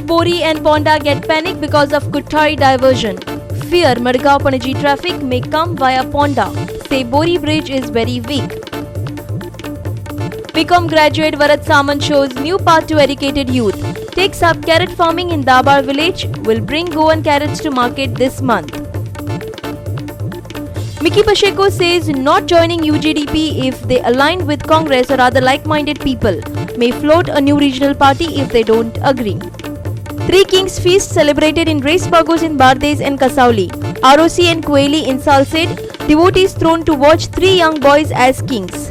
Bori and Ponda get panic because of Kuttari diversion. Fear Madgaon-Panaji traffic may come via Ponda. Say Bori bridge is very weak. BCom graduate Varat Samant shows new path to educated youth. Takes up carrot farming in Dabar village. Will bring Goan carrots to market this month. Miki Pacheco says not joining UGDP if they align with Congress or other like-minded people. May float a new regional party if they don't agree. Three Kings feast celebrated in race bagos in Bardes and Kasauli. ROC and Kueli in Salsed. Devotees thrown to watch three young boys as kings.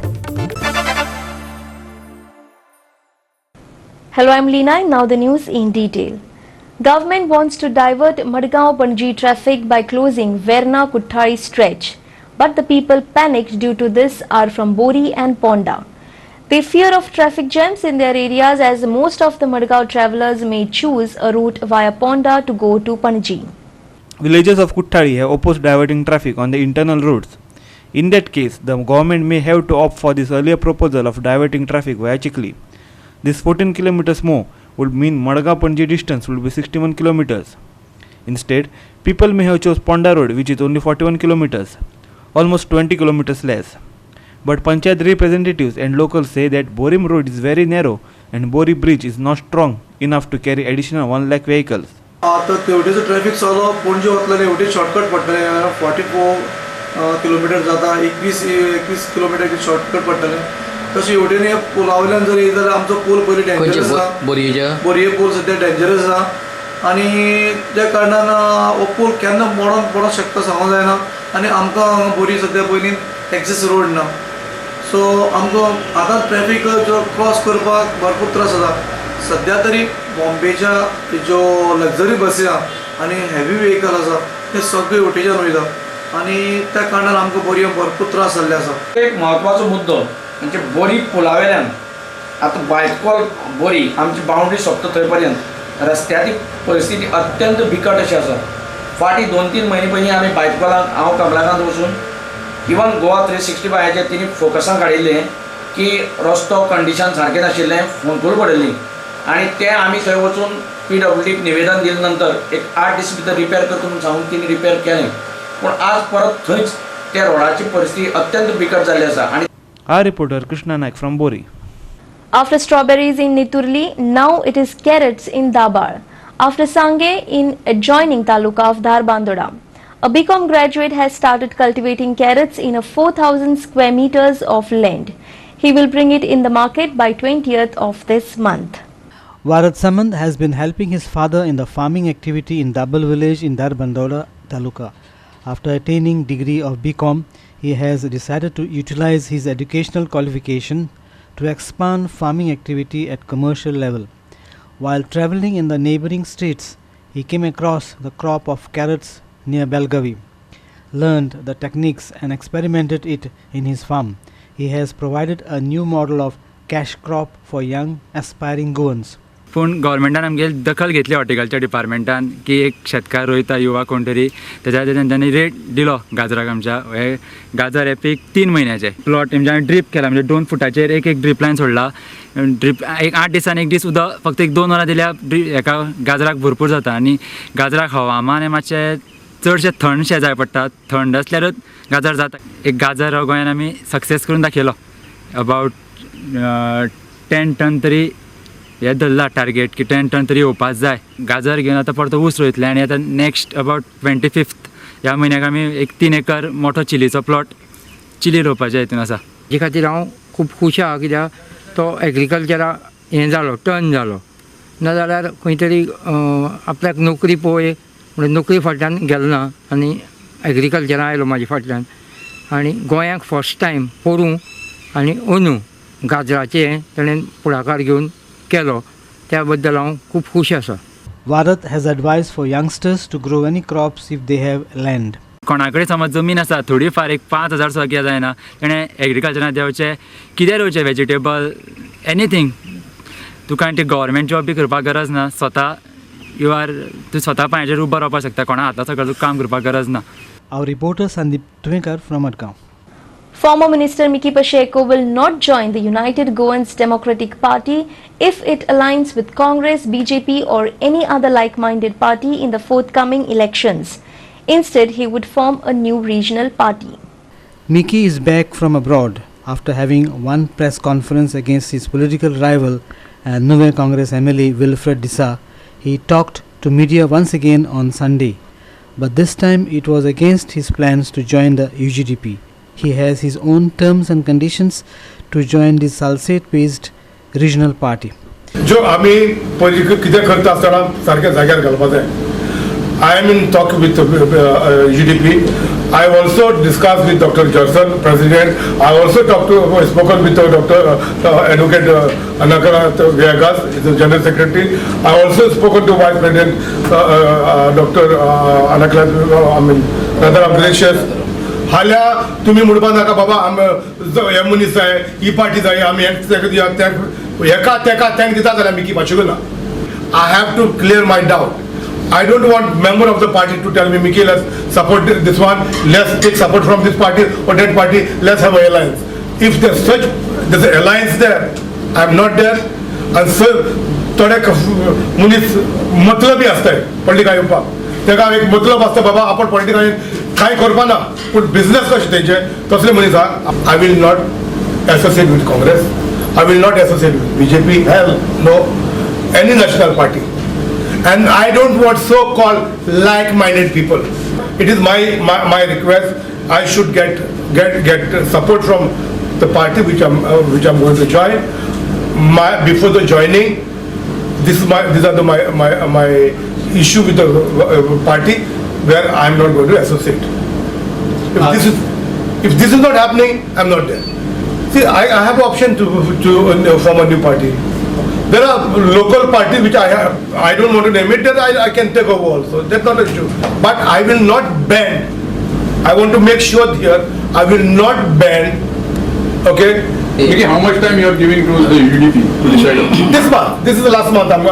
Hello, I'm Leena and now the news in detail. Government wants to divert Madgaon-Panaji traffic by closing Verna-Kuttari stretch. But the people panicked due to this are from Bori and Ponda. They fear of traffic jams in their areas as most of the Madgaon travellers may choose a route via Ponda to go to Panaji. Villagers of Kuttari have opposed diverting traffic on the internal roads. In that case, the government may have to opt for this earlier proposal of diverting traffic via Chikli. This 14 kilometers more would mean Madgaon-Panaji distance will be 61 kilometers. Instead, people may have chose Ponda road, which is only 41 kilometers, almost 20 kilometers less. But Panchayat representatives and locals say that Borim road is very narrow and Bori bridge is not strong enough to carry additional 1 lakh vehicles. आता तेवटेचो traffic चलो पणजे वतले तेवटे shortcut पडटले 44 kilometre जाता 21 kilometre shortcut पडटले तशें हेवटेन पुला वयल्यान जर येयत जाल्यार आमचो पूल पयलीं डेंजरस आसा बोरये पूल सद्या डेंजरस आसा आनी त्या कारणान हो पूल केन्ना मोडोंक शकता सांगूंक जायना आनी आमकां हांगा बोरी सद्या पयलीं एक्सेस रोड ना सो आमकां आतां ट्रॅफिक जो क्रॉस करपाक भरपूर त्रास जाता सद्या तरी बॉम्बेच्या ज्यो लक्झरी बसी आसा आनी हेवी व्हेकल आसा ते सगळे हेवटेच्यान वयता आनी त्या कारणान आमकां बोरये भरपूर त्रास जाल्ले आसा. एक म्हत्वाचो मुद्दो म्हणजे बोरी पुलावेल्यान आतां बायकॉल बोरी आमची बाउंड्री सोंपता थंय पर्यंत रस्त्याची परिस्थिती अत्यंत बिकट अशी आसा. फाटी 2-3 म्हयने पयलीं आमी बायकॉलाक हांव कमलाकांत वचून इवन गोवा 365 हेजे तेणी फोकसान काडिल्लें की रस्तो कंडिशन सारकें नाशिल्लें फोंकूल पडली आनी तें आमी थंय वचून PWDक निवेदन दिले नंतर एक 8 दीस भितर रिपेर करता म्हणून सांगून तिणी रिपेर केलें पूण आज परत थंयच त्या रोडाची परिस्थिती अत्यंत बिकट जाल्ली आसा. आनी Our reporter Krishna Naik from Bori. After strawberries in Niturli, now it is carrots in Dabar. After Sange in adjoining taluka of Dharbandoda. A BCom graduate has started cultivating carrots in a 4,000 square meters of land. He will bring it in the market by 20th of this month. Varat Samant has been helping his father in the farming activity in Dabal village in Dharbandoda taluka. After attaining degree of BCom, he has decided to utilize his educational qualification to expand farming activity at commercial level. While travelling in the neighbouring states, he came across the crop of carrots near Belgavi, learned the techniques and experimented it in his farm. He has provided a new model of cash crop for young aspiring Goans. पूण गव्हर्मेंटान आमगे दखल घेतली horticulture डिपार्टमेंटान की एक शेतकार रोयता युवा कोण तरी त्याच्या तेंच्यांनी रेट दिलो गाजराक आमच्या हे गाजर हे पीक 3 म्हयन्याचे प्लॉट तेंच्यांनी ड्रीप केला म्हणजे 2 फुटाचेर एक ड्रीप लायन सोडला ड्रीप एक 8 दिसांनी एक दीस उदक फक्त एक 2 वरां दिल्या हेका गाजराक भरपूर जाता आनी गाजराक हवामान हे मातशें चडशें थंडशें जाय पडटा थंड आसल्यारूच गाजर जाता. एक गाजर हो गोंयान आमी सक्सेस करून दाखयलो अबावट 10 टन तरी हे धरला टार्गेट की 10 टन तरी येवपाक जाय. गाजर घेवन आतां परतो ऊस रोयतले आनी आतां नेक्स्ट अबावट 25th ह्या म्हयन्याक आमी एक 3 एकर मोठो चिलीचो प्लॉट चिली रोवपाच्या हितून आसा. हे खातीर हांव खूब खूश आहा कित्याक तो एग्रिकल्चराक हें जालो टर्न जालो नाजाल्यार खंय तरी आपल्याक नोकरी पळय म्हणून नोकरी फाटल्यान गेलो ना आनी एग्रिकल्चरान आयलो म्हाज्या फाटल्यान आनी गोंयांक फर्स्ट टायम पोरूं आनी अंदू गाजराचें ताणें फुडाकार घेवन केलो त्या बद्दल हांव खूब खूश आसा. Varat has advised for youngsters to grow any crops if they have land. कोणाकडेन समज जमीन आसा थोडी फार एक 5,000 सुद्दां कितें जायना तेणें एग्रिकल्चरान देंवचें कितें रोवचें वेजिटेबल एनीथींग तुका आनी ती गव्हर्मेंट जॉब बी करपाक गरज ना स्वता तूं स्वता पांयाचेर उबो रावपाक शकता कोणा हाता सकयल तुका काम करपाक गरज ना. Our reporter Sandeep Twekar from Madgaon. Former Minister Miki Pacheco will not join the United Goans Democratic Party if it aligns with Congress, BJP or any other like-minded party in the forthcoming elections. Instead, he would form a new regional party. Miki is back from abroad after having one press conference against his political rival and Nouveau Congress MLA Wilfred Dissa. He talked to media once again on Sunday, but this time it was against his plans to join the UGDP. He has his own terms and conditions to join this Salsate-based regional party. जो आम्ही कितें करता आसतना सारक्या जाग्यार घालपाक जाय. I am in talk with UGDP. I have also discussed with Dr. Johnson, President. I also spoken with Dr. Advocate Anakara Viegas, the General Secretary. I also spoken to Vice President Dr. Anakara, Radha Gracious. हाल्या तुम्ही म्हणपा नाका बाबा हे मनीस जाय ही party जाय आमी हेका तेका तेंक दिता जाल्यार मिकी पाचुगो ना. I have to clear my doubt. I don't want member of the party to tell me, Miki, let's support this one, let's take support from this party or that party, let's have an alliance. If there's an alliance there, I'm not there. And so थोडे मनीस मतलबी आसताय पॉलिटिका येवपाक. तेका एक मतलब आसता बाबा आपण पॉलिटिकान कांय करपा ना पूण बिझनेस कशें तेंचे तसले मनीस आहा. I will not associate with Congress. I will not associate with BJP. Hell no, any national party. And I don't want so-called like-minded people. It is my request. I should get support from the party which I'm going to join. Before the joining, these are my issue with the party where I'm not going to associate. If this is not happening, I'm not there. See, I have option to form a new party. There are local parties which I don't want to name it, that I can take over also. That's not an issue. But I will not bend. I want to make sure here, I will not bend. Okay? Miki, how much time you are giving to the UDP to decide on? This month. This is the last month. I'm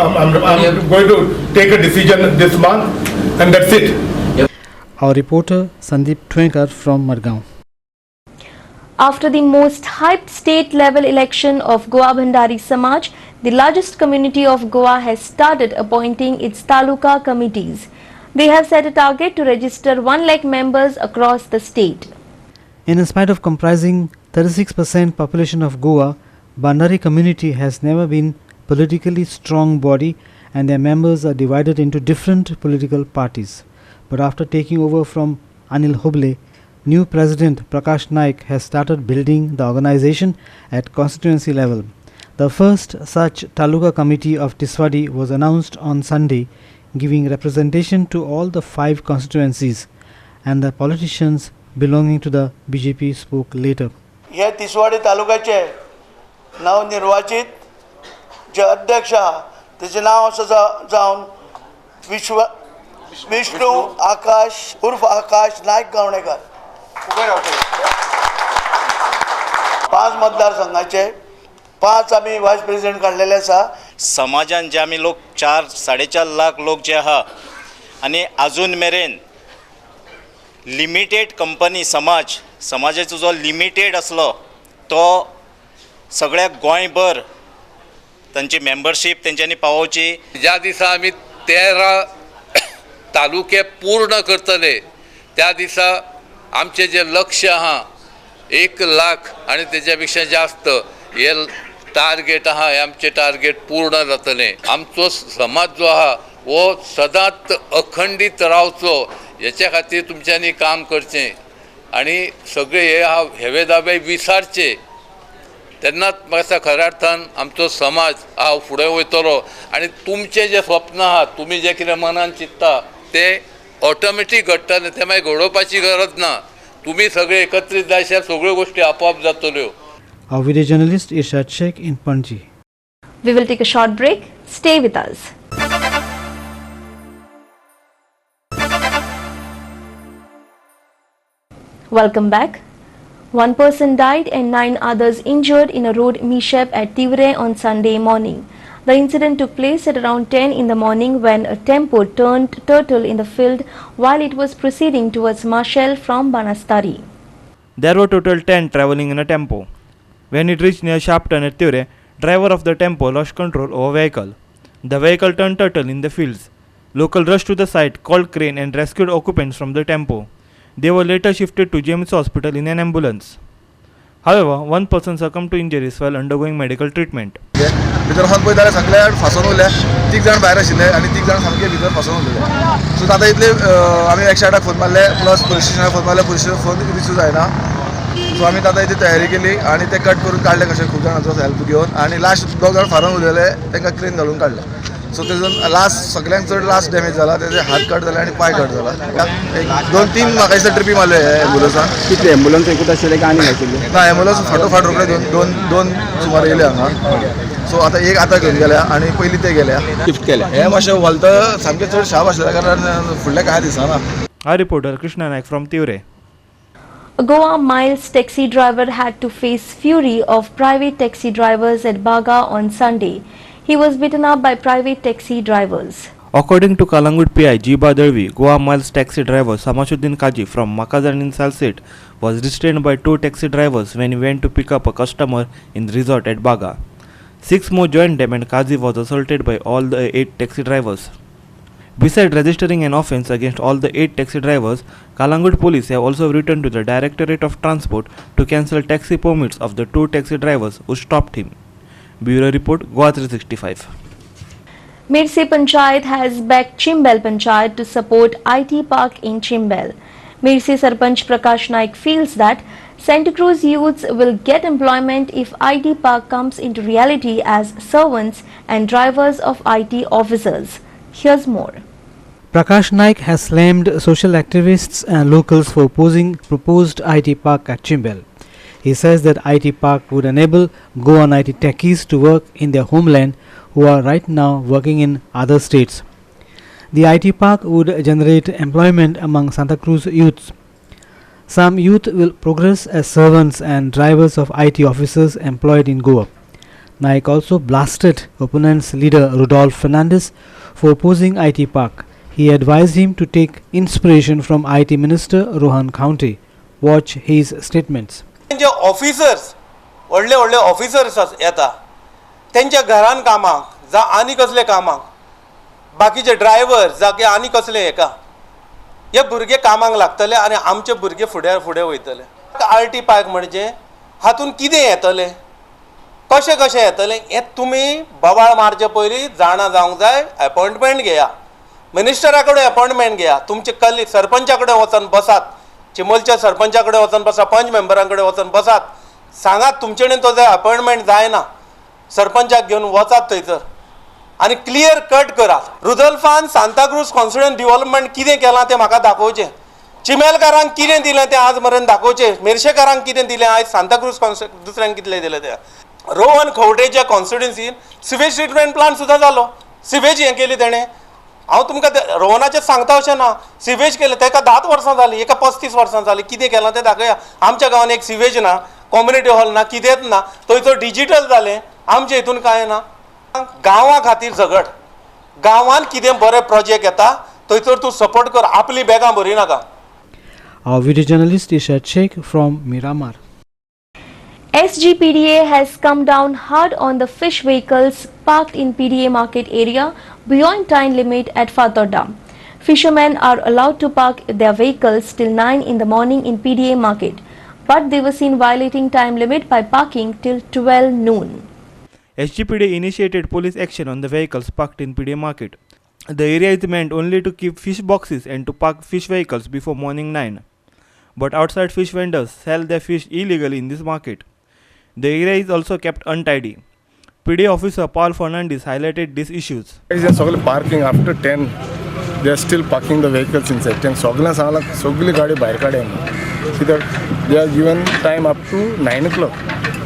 going to take a decision this month, and that's it. Our reporter Sandeep Twenkar from Margaon. After the most hyped state-level election of Goa Bandari Samaj, the largest community of Goa has started appointing its taluka committees. They have set a target to register 1 lakh members across the state. In spite of comprising 36% population of Goa, Bandari community has never been politically strong body and their members are divided into different political parties. But after taking over from Anil Hoble, new President Prakash Naik has started building the organization at constituency level. The first such Taluka committee of Tiswadi was announced on Sunday, giving representation to all the 5 constituencies, and the politicians belonging to the BJP spoke later. हे तिसवाडी तालुक्याचे नवनिर्वाचित जे अध्यक्ष त्याचे नाव असं जाऊन विष्णू आकाश उर्फ आकाश नाईक गावणेकर. 5 मतदारसंघाचे 5 आम्ही vice president काढलेले आसा. समाजान जे आमी लोक 4-4.5 लाख लोक जे आहा आणि अजून मेरेन लिमिटेड कंपनी समाजाचो जो लिमिटेड असलो तो सगळ्या गोंयभर तांची मेंबरशीप तेंच्यांनी पावोवची. ज्या दिसा आमी 13 तालुके पूर्ण करतले त्या दिसा आमचे जे लक्ष्य आहा 1 लाख आणि त्याच्यापेक्षा जास्त हे टार्गेट आहा हे आमचे टार्गेट पूर्ण जातले. आमचो समाज जो आहा वो सदांच अखंडीत रावचो याच्या खातीर तुमच्यांनी काम करचें आणि सगळे हे हेवे दावे विसारचे. तेन्नाच म्हाका खऱ्या अर्थान आमचो समाज हा फुडें वयतलो आणि तुमचे जे स्वप्न आहा तुमी जे कितें मनान चिंतता ते ऑटोमॅटीक घडटले. ते मागीर घडोवपाची गरज ना. तुम्ही सगळे एकत्रित जायशार सगळ्यो गोष्टी आपोआप जातल्यो. Our video journalist Irshad Sheikh in Panji. We will take a short break. Stay with us. Welcome back. 1 person died and 9 others injured in a road mishap at Tivre on Sunday morning. The incident took place at around 10 in the morning when a tempo turned turtle in the field while it was proceeding towards Marshall from Banastari. There were total 10 travelling in a tempo. When it reached near Sharpton at Ture, driver of the tempo lost control over vehicle. The vehicle turned turtle in the fields. Local rushed to the site, called crane and rescued occupants from the tempo. They were later shifted to James Hospital in an ambulance. However, one person succumbed to injuries while undergoing medical treatment. भितर खान पळयता सगळे फसोन उरले 3 जाण भायर आशिल्ले आनी 3 जाण सामके भितर फसोन उरले. सो आतां इतले आमी 108 फोन मारले प्लस पुलीस स्टेशनार फोन मारले पुलीस फोन रिसीव जायना. सो आमी आतां इतली तयारी केली आनी ते कट करून काडले कशें खूब जाणांचो हेल्प घेवन आनी लास्ट 2 जाण फारोन उरलेले तांकां क्रेन घालून काडले. सो तेजून लास्ट सगळ्यांक चड लास्ट डॅमेज जाला तेजे हात कट जाले आनी पाय कट जाला. एक 2-3 म्हाका दिसता ट्रिपी मारले एम्बुलन्सान. कितले एम्बुलन्स एकूच आशिल्ले काय आनी आशिल्ले ना एम्बुलन्स फाटोफाट रोखडे दोन सुमार येयले हांगा. सो आतां एक आतां घेवन गेल्या आनी पयलीं ते गेल्या शिफ्ट केल्या. हे मातशें व्हलत सामकें चड शाप आसलेल्या कारणान फुडल्या कांय दिसना. Our reporter Krishna Naik from Ture. A Goa Miles taxi driver had to face fury of private taxi drivers at Baga on Sunday. He was beaten up by private taxi drivers. According to Kalangut PI Jiba Dalvi, Goa Miles taxi driver Samashuddin Kaji from Makazan in Salset was restrained by 2 taxi drivers when he went to pick up a customer in the resort at Baga. 6 more joined them and Kaji was assaulted by all the 8 taxi drivers. Besides registering an offence against all the 8 taxi drivers, Kalangut police have also written to the Directorate of Transport to cancel taxi permits of the 2 taxi drivers who stopped him. Bureau Report, GOA365. Mirse Panchayat has backed Chimbel Panchayat to support IT park in Chimbel. Mirse Sarpanch Prakash Naik feels that Santa Cruz youths will get employment if IT park comes into reality as servants and drivers of IT officers. Here's more. Prakash Naik has slammed social activists and locals for opposing proposed IT park at Chimbel. He says that IT park would enable Goan IT techies to work in their homeland who are right now working in other states. The IT park would generate employment among Santa Cruz youths. Some youth will progress as servants and drivers of IT officers employed in Goa. Naik also blasted opponent's leader Rudolf Fernandez for opposing IT park. He advised him to take inspiration from IT Minister Rohan County. Watch his statements. J officers व्हडले व्हडले officers येता तेंच्या घरान कामाक जा आनी कसले कामाक बाकीचे ड्रायव्हर जा की आनी कसले हेका हे भुरगे कामाक लागतले आनी आमचे भुरगे फुडें फुडें वयतले. आरटी पार्क म्हणजे हातून कितें येतले कशें कशें येतलें हें तुमी बोवाळ मारचे पयलीं जाणा जावंक जाय. अपॉइंटमेंट घेया मिनिस्टरा कडेन अपॉइंटमेंट घेया तुमचे कलीग सरपंचा कडेन वचून बसात चिमलच्या सरपंचा कडेन वचून बसा पंच मेंबरां कडेन वचून बसात सांगात तुमचे कडेन तो जर अपॉइंटमेंट जायना सरपंचाक घेवन वचात थंयसर आनी क्लियर कट करात. रुदल्फान सांताक्रूज कॉन्स्टिट्युएंसी डेव्हलपमेंट कितें केलां तें म्हाका दाखोवचें. चिमेलकारांक कितें दिलें तें आज मेरेन दाखोवचें. मेर्शेकारांक कितें दिलें आयज सांताक्रूज दुसऱ्यांक कितलें दिलें तें. रोहन खंवटेच्या कॉन्स्टिट्युएंसीन सिवेज ट्रिटमेंट प्लांट सुद्दां जालो. सिवेज हें केली तेणें. हांव तुमकां रोहनाचें सांगता अशें ना सिवेज केलें तेका 10 वर्सां जालीं एका 35 वर्सां जालीं. कितें केलां तें दाखया. आमच्या गांवांत एक सिवेज ना कम्युनिटी हॉल ना कितेंच ना थंयसर डिजिटल जालें आमच्या हितून कांय ना. गांवां खातीर झगड गांवांत कितें बरें प्रोजेक्ट येता थंयसर तूं सपोर्ट कर आपली बॅगां भरी नाका. Our video journalist Ishad Sheikh from Miramar. SGPDA has come down hard on the fish vehicles parked in PDA market area beyond time limit at Fatodda. Fishermen are allowed to park their vehicles till 9 in the morning in PDA market, but they were seen violating time limit by parking till 12 noon. SGPDA initiated police action on the vehicles parked in PDA market. The area is meant only to keep fish boxes and to park fish vehicles before morning 9. But outside fish vendors sell their fish illegally in this market. The area is also kept untidy. PD officer Paul Fernandez highlighted these issues. Parking after 10, they are still parking the vehicles inside. Sogli gaadi bahar kaade. They are given time up to 9 o'clock.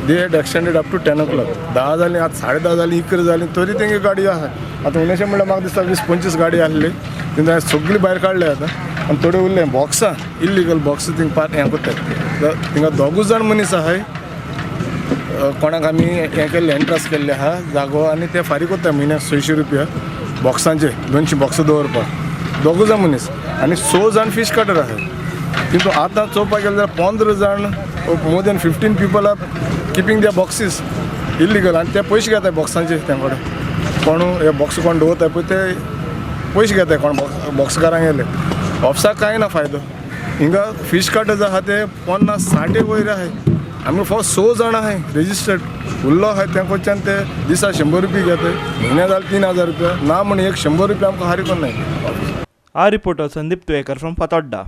They had extended up to 10 o'clock. 10 झाली आज 10:30 झाली 11 झाली तरी तेंगे गाडी आहा. आता उन्हेशे म्हणल्यार म्हाका दिसता 20-25 गाडी आसली तेन्ना सगळी भायर काडले आता आनी थोडे उरले बॉक्सां इल्लीगल बॉक्स थिंग पार्क हें करतात. थिंगा 2 जाण मनीस आहाय कोणाक आमी हें केल्लें एंट्रस केल्लें आहा जागो आनी ते फारीक करता म्हयन्याक 600 रुपया बॉक्सांचे 200 बॉक्स दवरपाक 2 जाण मनीस आनी 6 जाण फीश कटर आहाय. किंतु आतां चोवपाक गेले जाल्यार 15 जाण more than 15 people are keeping their boxes illegal आनी ते पयशे घेताय बॉक्सांचे तेंकडे कोण हे बॉक्स कोण दवरताय पळय ते पयशे घेताय कोण बॉक्सकारांक गेले ऑफिसाक कांय ना फायदो हिंगा फीश काटर्स आहा ते 50-60 वयर आहाय आमी फक्त 100 जाण आहाय रेजिस्टर्ड उरलो आहाय तेंकडच्यान ते दिसा 100 रुपया घेताय म्हयन्या जाल्यार 3000 रुपया ना म्हण एक 100 रुपया आमकां हारी कोन्नाय. Our reporter Sandeep Tuekar from Patodda.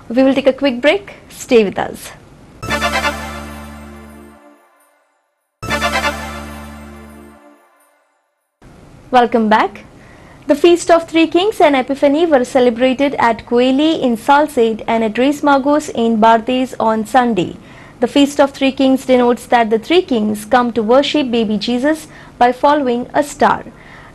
We will take a quick break. Stay with us. Welcome back. The Feast of Three Kings and Epiphany were celebrated at Coeli in Salcete and at Reis Magos in Bardes on Sunday. The Feast of Three Kings denotes that the three kings come to worship baby Jesus by following a star.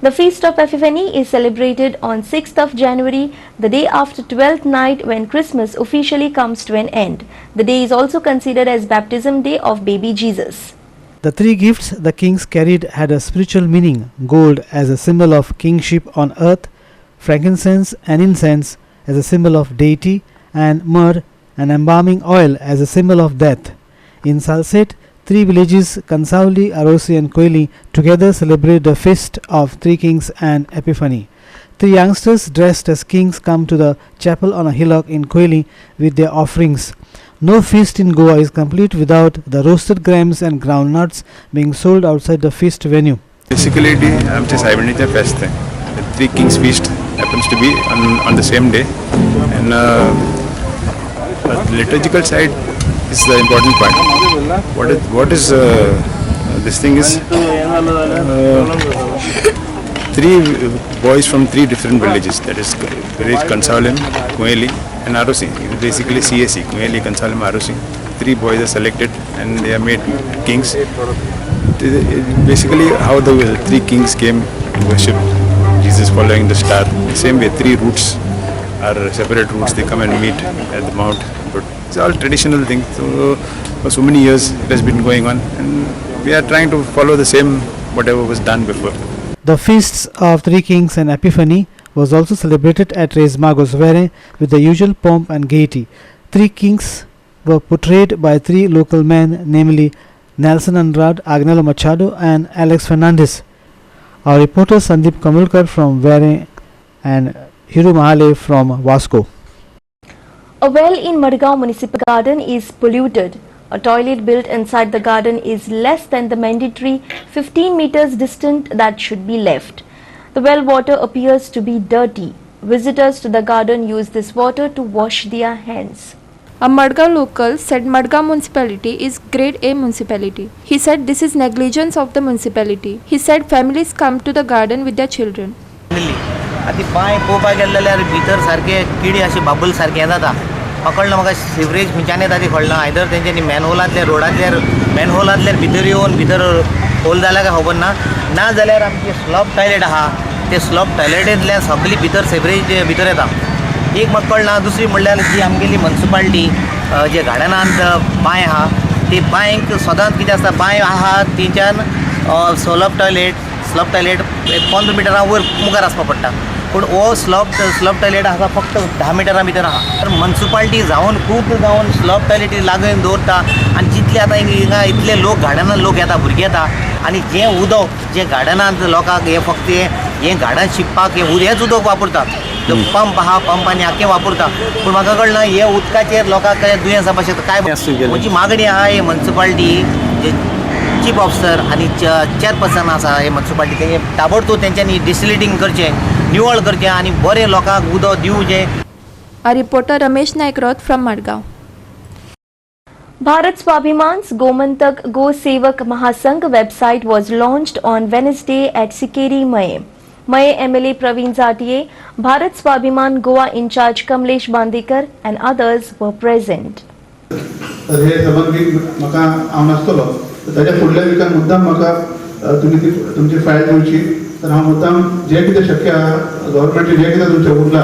The Feast of Epiphany is celebrated on 6th of January, the day after 12th night when Christmas officially comes to an end. The day is also considered as baptism day of baby Jesus. The three gifts the kings carried had a spiritual meaning: gold as a symbol of kingship on earth, frankincense and incense as a symbol of deity, and myrrh and embalming oil as a symbol of death. In Salcete, three villages, Kansauli, Arosi and Coeli, together celebrate the Feast of Three Kings and Epiphany. Three youngsters dressed as kings come to the chapel on a hillock in Coeli with their offerings. No feast in Goa is complete without the roasted grams and groundnuts being sold outside the feast venue. Basically, आमचे सायबणीचे फेस्त आहे. The Three Kings Feast happens to be on the same day, and the liturgical side is the important part. What is this thing is three boys from three different villages, that is village Kansalim, Coeli and Arosi, basically CAC, Coeli, Kansalim, Arosi. Three boys are selected and they are made kings. Basically how the three kings came to worship Jesus following the star. Same way, three routes are separate routes, they come and meet at the mount. But it's all traditional thing. So for so many years it has been going on, and we are trying to follow the same whatever was done before. The feasts of Three Kings and Epiphany was also celebrated at Reis Magos with the usual pomp and gaiety. Three kings were portrayed by three local men, namely Nelson Andrade, Agnello Machado and Alex Fernandez. Our reporter Sandeep Kamulkar from Vere and Hiru Mahale from Vasco. A well in Madgaon Municipal Garden is polluted. A toilet built inside the garden is less than the mandatory 15 meters distant that should be left. The well water appears to be dirty. Visitors to the garden use this water to wash their hands. A Madgaon local said Madgaon municipality is grade A municipality. He said this is negligence of the municipality. He said families come to the garden with their children. आती पांय पळोवपाक गेले जाल्यार भितर सारके किडे अशे बाबल सारके जाता. पकडलं म्हाका सिवरेज खंयच्यान येता ती कळना. आयदर तेंच्यांनी मॅनहोलांतल्या रोडांतल्यार मॅनहोलांतल्यार भितर येवन भितर होल जाला काय खबर ना. ना जाल्यार आमची स्लॉप टॉयलेट आहा ते स्लॉप टॉयलेटींतल्यान सगळी भितर सिवरेज भितर येता. एक म्हाका कळना. दुसरी म्हणल्यार जी आमगेली म्युनिसिपालिटी जे गार्डनांत बांय आहा ती बांयक सदांच कितें आसता बांय आहा तेंच्यान स्लॉप टॉयलेट 15 मिटरां वयर मुखार आसपा पडटा. पूण हो स्लॉप टॉयलेट आसा फक्त 10 मिटरां भितर आहा. म्युनिसिपालिटी जावन खूब जावन स्लॉप टॉयलेटी लागून दवरता आनी जितले आतां हिंगा इतले लोक गार्डनांत लोक येता भुरगे येता आनी जें उदक जें गार्डनांत लोकांक हें फक्त हें गार्डन शिंपपाक हेंच उदक वापरतात. पंप आहा पंपांनी आख्खें वापरता. पूण म्हाका कळना हे उदकाचेर लोकांक दुयेंस जावपाक शकता काय. म्हजी मागणी आहा हे म्युनिसिपालिटी जे चीफ ऑफिसर आनी चेअरपर्सन आसा हे म्युनिसिपालिटी हे ताबडतोब तेंच्यांनी डिसलिटिंग करचें निवळ करचें आनी बरें लोकांक उदक दिवचें. A reporter Ramesh Naikroth from Madgaon. Bharat Swabhiman's Gomantak Go Sevak Mahasangh website was launched on Wednesday at Sikeri, Maye. Maye MLA Praveen Zatiye, Bharat Swabhiman Goa in charge Kamlesh Bandekar and others were present. हे संबंधीत म्हाका हांव नासतलो ताच्या फुडल्या विकान मुद्दाम म्हाका तुमची file दिवची. तर हांव मुद्दाम जें कितें शक्य आहा गव्हर्मेंटाचें जें कितें तुमचें उरलां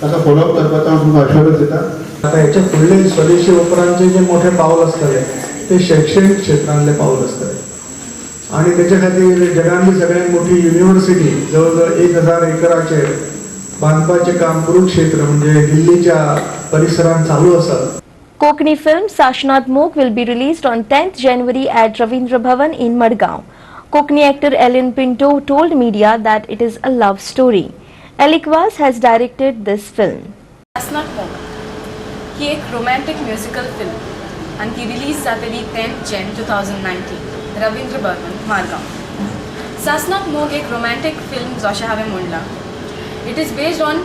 ताका फॉलोअप करपाचो हांव तुमकां अश्योरन्स दिता. आता ह्याच्या फुडले स्वदेशी उपरांतचे जे मोठे पावल आसतले ते शैक्षणिक क्षेत्रांतले पावल आसतले आणि त्याच्या खातीर जगांतली सगळ्यांत मोठी युनिव्हर्सिटी जवळ जवळ 1000 एकराचेर बांदपाचें काम कुरुक्षेत्र म्हणजे दिल्लीच्या परिसरात चालू असतात. Konkani film Sashnath Mok will be released on 10th January at Ravindra Bhavan in Madgaon. Konkani actor Ellen Pinto told media that it is a love story. Elikwas has directed this film. Sashnath Mok ही एक romantic musical film आणि ती release जातली 10th Jan 2019 Ravindra भवन मारगांव. सासनाथ मोग एक romantic film जशें हांवें म्हणलां. इट इज बेस्ड ऑन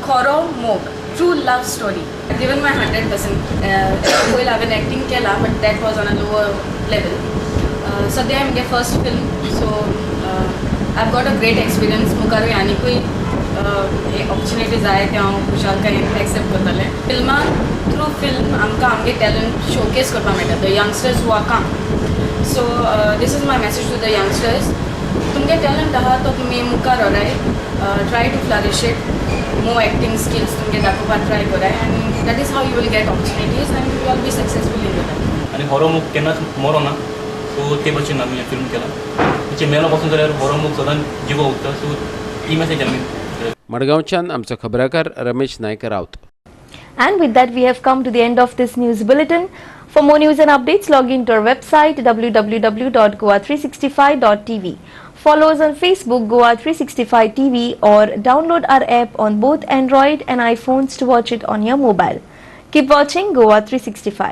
खोरो मोग true love story. Given my 100%. पयलीं हांवें एक्टींग केला but that was on a lower level. सद्या म्हगे first film so I have got a great experience. मुखारूय आनीकूय ऑपॉर्च्युनिटी जाय ते हांव खुशालकायेन एक्सेप्ट करतलें. फिल्मान थ्रू फिल्म आमकां आमगे टॅलंट शोकेस करपाक मेळटा. The youngsters who are come. So this is my message to the youngsters. तुमगे टॅलंट आहा तो तुमी मुखार व्हराय. Try to flourish it. More acting skills तुमगे दाखोवपाक ट्राय कराय आनी that is how you will get opportunities आनी you will be successful in your life. आनी हॉरर मूक केन्नाच मरो ना. सो ते भशेन आमी फिल्म केला. तेचे मेलो पासून जाल्यार हॉरर मूक सदांच जिवो उरता. सो ही मेसेज आमी मडगांवच्यान आमचो खबराकार रमेश नायक Rawat. And with that we have come to the end of this news bulletin. For more news and updates, log in to our website www.goa365.tv. Follow us on Facebook Goa365 TV or download our app on both Android and iPhones to watch it on your mobile. Keep watching Goa365.